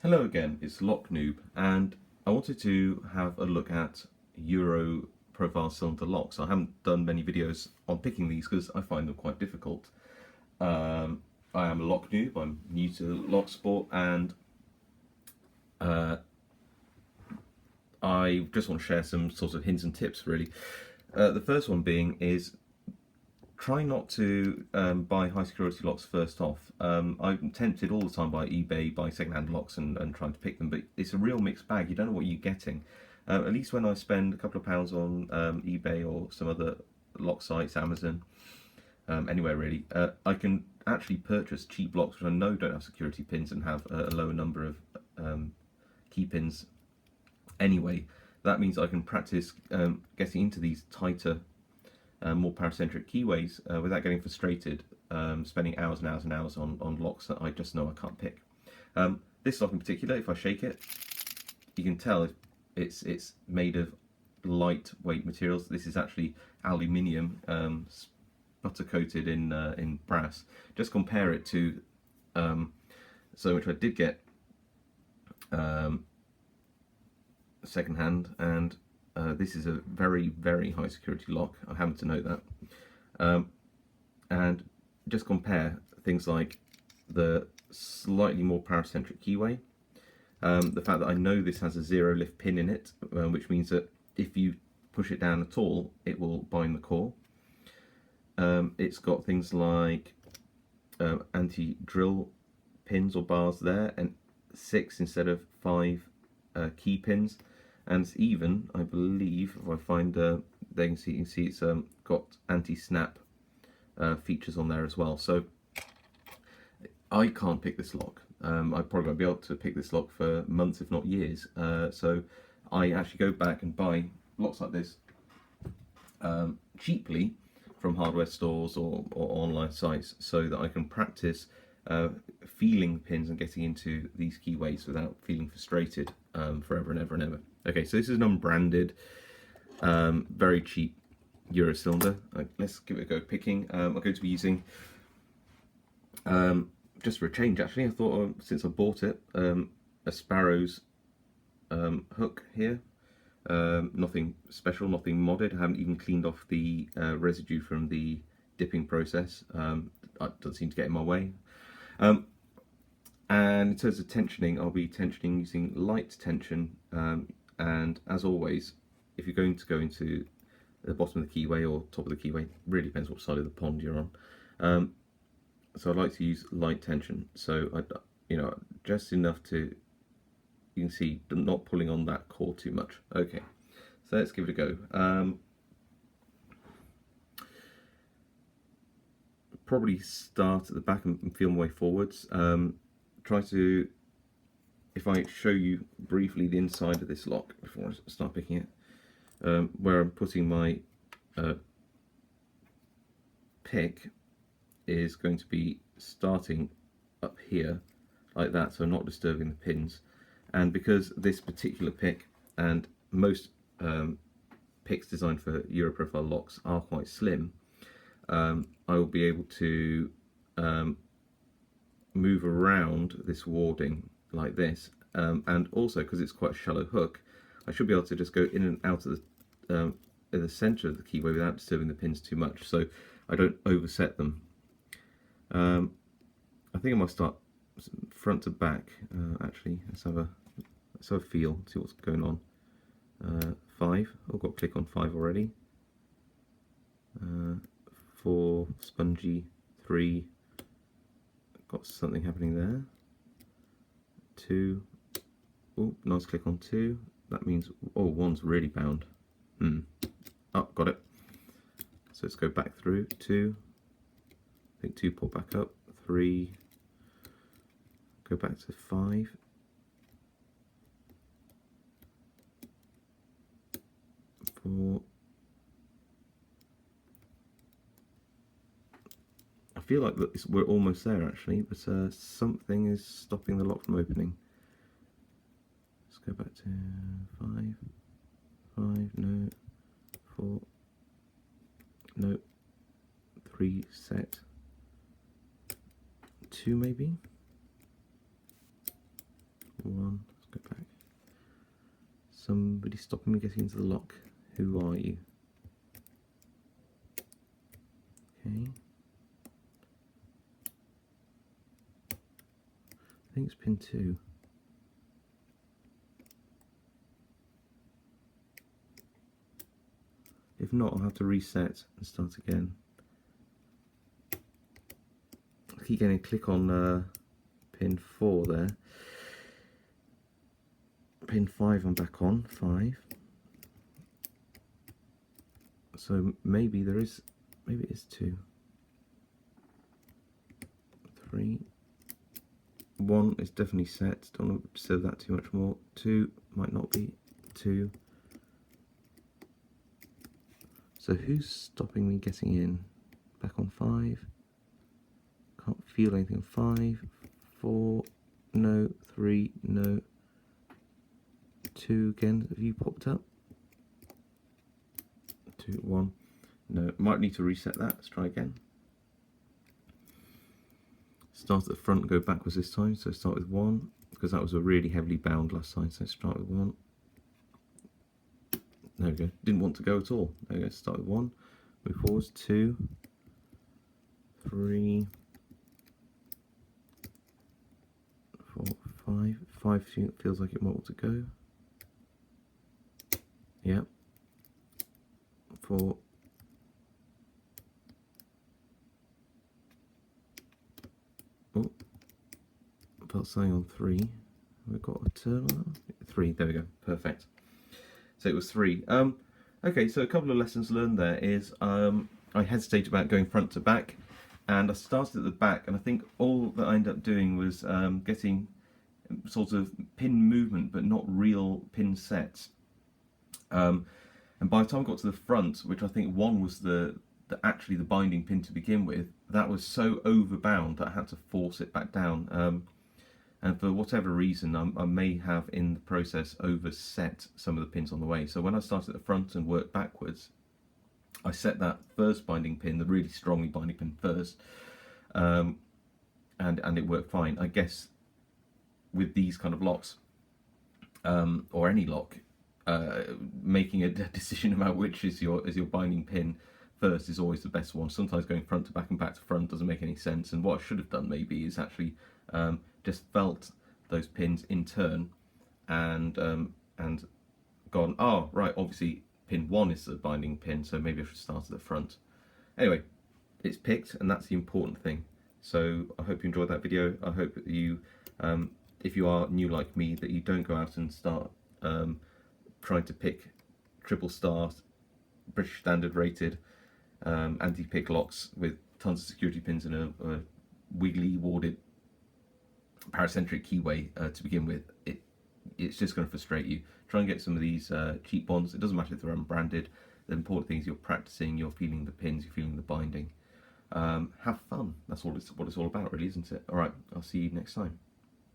Hello again, it's Lock Noob, and I wanted to have a look at Euro profile cylinder locks. I haven't done many videos on picking these because I find them quite difficult. I am a lock noob, I'm new to lock sport, and uh, I just want to share some sort of hints and tips really. The first one being is try not to buy high security locks first off. I'm tempted all the time by eBay, buying second-hand locks and trying to pick them, but it's a real mixed bag. You don't know what you're getting. At least when I spend a couple of pounds on eBay or some other lock sites, Amazon, anywhere really, I can actually purchase cheap locks which I know don't have security pins and have a lower number of key pins anyway. That means I can practice getting into these tighter more paracentric keyways without getting frustrated, spending hours and hours and hours on locks that I just know I can't pick. This lock in particular, if I shake it, you can tell it's made of lightweight materials. This is actually aluminium, sputter coated in brass. Just compare it to which I did get second hand, and this is a very, very high security lock. I happen to note that. And just compare things like the slightly more paracentric keyway, the fact that I know this has a zero lift pin in it, which means that if you push it down at all, it will bind the core. It's got things like anti-drill pins or bars there, and 6 instead of 5 key pins. And it's even, I believe, if I find there you can see it's got anti-snap features on there as well. So I can't pick this lock. I probably won't be able to pick this lock for months, if not years. So I actually go back and buy locks like this cheaply from hardware stores or online sites, so that I can practice feeling pins and getting into these keyways without feeling frustrated forever and ever and ever. Okay, so this is an unbranded, very cheap Euro cylinder. Let's give it a go picking. I'm going to be using, just for a change actually, I thought since I bought it, a Sparrow's hook here. Nothing special, nothing modded. I haven't even cleaned off the residue from the dipping process. It doesn't seem to get in my way. And in terms of tensioning, I'll be tensioning using light tension, and as always, if you're going to go into the bottom of the keyway or top of the keyway, really depends what side of the pond you're on. So I like to use light tension, so just enough to, you can see, not pulling on that core too much. Okay, so let's give it a go. Probably start at the back and feel my way forwards. Try to, if I show you briefly the inside of this lock before I start picking it, where I'm putting my pick is going to be starting up here like that, so not disturbing the pins. And because this particular pick and most picks designed for Euro profile locks are quite slim, I will be able to move around this warding like this, and also because it's quite a shallow hook, I should be able to just go in and out of the centre of the keyway without disturbing the pins too much, so I don't overset them. I think I might start front to back. Actually, let's have a feel, see what's going on. 5. I've got click on 5 already. 4 spongy. 3. Got something happening there. 2. Oh, nice click on 2. That means, oh, 1's really bound. Oh, got it. So let's go back through. 2. I think 2 pull back up. 3. Go back to 5. 4. I feel like we're almost there actually, but something is stopping the lock from opening. Let's go back to 5. 5, no. 4, no. 3 set. 2 maybe. 1, Somebody stopping me getting into the lock. Who are you? Okay. I think it's pin 2. If not, I'll have to reset and start again. I keep getting a click on pin 4 there. Pin 5 I'm back on, 5. So maybe it is 2. 3. 1 is definitely set, don't want to disturb that too much more. 2 might not be. 2. So who's stopping me getting in? Back on 5. Can't feel anything on 5. 4. No. 3. No. 2 again. Have you popped up? 2. 1. No. Might need to reset that. Let's try again. Start at the front and go backwards this time. So start with 1, because that was a really heavily bound last time. So start with 1. There we go. Didn't want to go at all. There we go. Start with 1. Move forwards. 2. 3. 4. 5. 5 feels like it might want to go. Yep. 4. Oh. Felt something on 3. We've got a turn on that. 3. There we go. Perfect. So it was 3. Okay, so a couple of lessons learned there is I hesitated about going front to back, and I started at the back, and I think all that I ended up doing was getting sort of pin movement, but not real pin sets. And by the time I got to the front, which I think 1 was actually the binding pin to begin with, that was so overbound that I had to force it back down. And for whatever reason, I may have in the process overset some of the pins on the way. So when I started at the front and worked backwards, I set that first binding pin, the really strongly binding pin first, and it worked fine. I guess with these kind of locks, or any lock, making a decision about which is your binding pin first is always the best one. Sometimes going front to back and back to front doesn't make any sense, and what I should have done maybe is actually just felt those pins in turn and gone, oh right, obviously pin 1 is the binding pin, so maybe I should start at the front. Anyway, it's picked, and that's the important thing. So I hope you enjoyed that video. I hope that you, if you are new like me, that you don't go out and start trying to pick triple star, British standard rated anti-pick locks with tons of security pins and a wiggly warded paracentric keyway to begin with. It's just going to frustrate you. Try and get some of these cheap ones. It doesn't matter if they're unbranded. The important thing is you're practicing, you're feeling the pins, you're feeling the binding. Have fun. That's what it's all about, really, isn't it? All right, I'll see you next time.